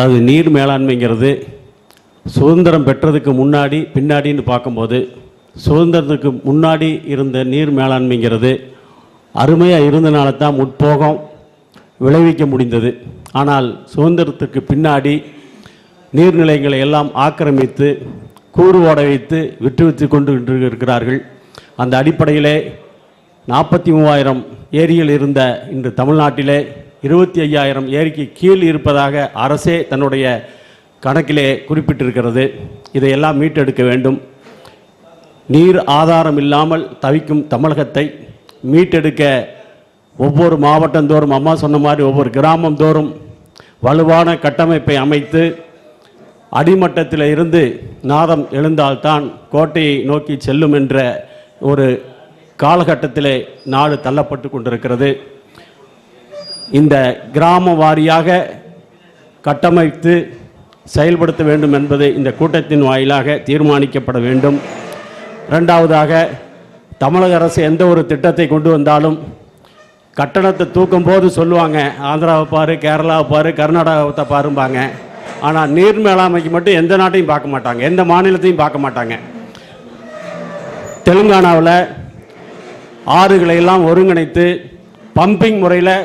அது நீர் மேலாண்மைங்கிறது சுதந்திரம் பெற்றதுக்கு முன்னாடி பின்னாடின்னு பார்க்கும்போது சுதந்திரத்துக்கு முன்னாடி இருந்த நீர் மேலாண்மைங்கிறது அருமையாக இருந்தனால தான் முற்போகம் விளைவிக்க முடிந்தது. ஆனால் சுதந்திரத்துக்கு பின்னாடி நீர்நிலைகளை எல்லாம் ஆக்கிரமித்து கூறு ஓட வைத்து விற்று கொண்டு இருக்கிறார்கள். அந்த அடிப்படையிலே 43,000 ஏரிகள் இருந்த இன்று தமிழ்நாட்டிலே 25,000 ஏரிக்கு கீழ் இருப்பதாக அரசே தன்னுடைய கணக்கிலே குறிப்பிட்டிருக்கிறது. இதையெல்லாம் மீட்டெடுக்க வேண்டும். நீர் ஆதாரம் இல்லாமல் தவிக்கும் தமிழகத்தை மீட்டெடுக்க ஒவ்வொரு மாவட்டந்தோறும் அம்மா சொன்ன மாதிரி ஒவ்வொரு கிராமம் தோறும் வலுவான கட்டமைப்பை அமைத்து அடிமட்டத்தில் இருந்து நாதம் எழுந்தால்தான் கோட்டையை நோக்கி செல்லும் என்ற ஒரு காலகட்டத்திலே நாடு தள்ளப்பட்டு கொண்டிருக்கிறது. இந்த கிராம வாரியாக கட்டமைத்து செயல்படுத்த வேண்டும் என்பது இந்த கூட்டத்தின் வாயிலாக தீர்மானிக்கப்பட வேண்டும். இரண்டாவதாக, தமிழக அரசு எந்த ஒரு திட்டத்தை கொண்டு வந்தாலும் கட்டணத்தை தூக்கும் போது சொல்லுவாங்க, ஆந்திராவை பாரு, கேரளாவை பாரு, கர்நாடகாவை பாரும்பாங்க. ஆனால் நீர் மேலாண்மைக்கு மட்டும் எந்த நாட்டையும் பார்க்க மாட்டாங்க, எந்த மாநிலத்தையும் பார்க்க மாட்டாங்க. தெலுங்கானாவில் ஆறுகளை எல்லாம் ஒருங்கிணைத்து பம்பிங் முறையில்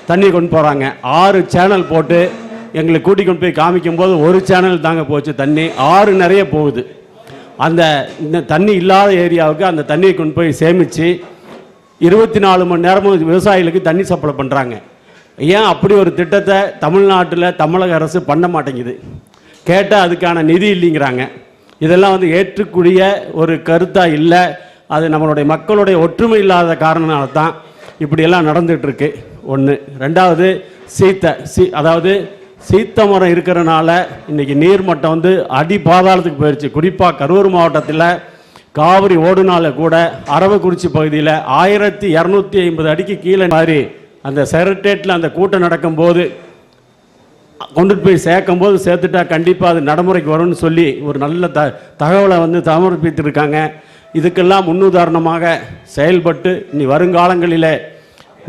தண்ணி கொண்டு போகிறாங்க. 6 சேனல் போட்டு எங்களுக்கு கூட்டி கொண்டு போய் காமிக்கும் போது ஒரு சேனல் தாங்க போச்சு தண்ணி, 6 நிறைய போகுது. அந்த இந்த தண்ணி இல்லாத ஏரியாவுக்கு அந்த தண்ணியை கொண்டு போய் சேமித்து 24 மணி நேரமும் விவசாயிகளுக்கு தண்ணி சப்ளை பண்ணுறாங்க. ஏன் அப்படி ஒரு திட்டத்தை தமிழ்நாட்டில் தமிழக அரசு பண்ண மாட்டேங்குது? கேட்டால் அதுக்கான நிதி இல்லைங்கிறாங்க. இதெல்லாம் ஏற்றுக்கூடிய ஒரு கருத்தாக இல்லை. அது நம்மளுடைய மக்களுடைய ஒற்றுமை இல்லாத காரணனால தான் இப்படியெல்லாம் நடந்துகிட்ருக்கு. ஒன்று. ரெண்டாவது, அதாவது சீத்த மரம் இருக்கிறனால இன்றைக்கி நீர்மட்டம் அடி பாதாளத்துக்கு போயிடுச்சு. குறிப்பாக கரூர் மாவட்டத்தில் காவிரி ஓடுனால கூட அரவக்குறிச்சி பகுதியில் 1250 அடிக்கு கீழே மாதிரி அந்த செக்ரட்டேட்டில் அந்த கூட்டம் நடக்கும்போது கொண்டுட்டு போய் சேர்க்கும்போது சேர்த்துட்டா கண்டிப்பாக அது நடைமுறைக்கு வரும்னு சொல்லி ஒரு நல்ல தகவலை சமர்ப்பித்திருக்காங்க. இதுக்கெல்லாம் முன்னுதாரணமாக செயல்பட்டு இனி வருங்காலங்களில்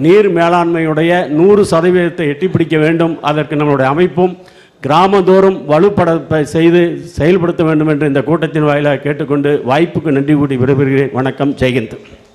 நீர் மேலாண்மையுடைய 100% எட்டிப்பிடிக்க வேண்டும். அதற்கு நம்மளுடைய அமைப்பும் கிராமந்தோறும் வலுப்பட செய்து செயல்படுத்த வேண்டும் என்று இந்த கூட்டத்தின் வாயிலாக கேட்டுக்கொண்டு வாய்ப்புக்கு நன்றி கூட்டி விடைபெறுகிறேன். வணக்கம். ஜெயஹிந்த்.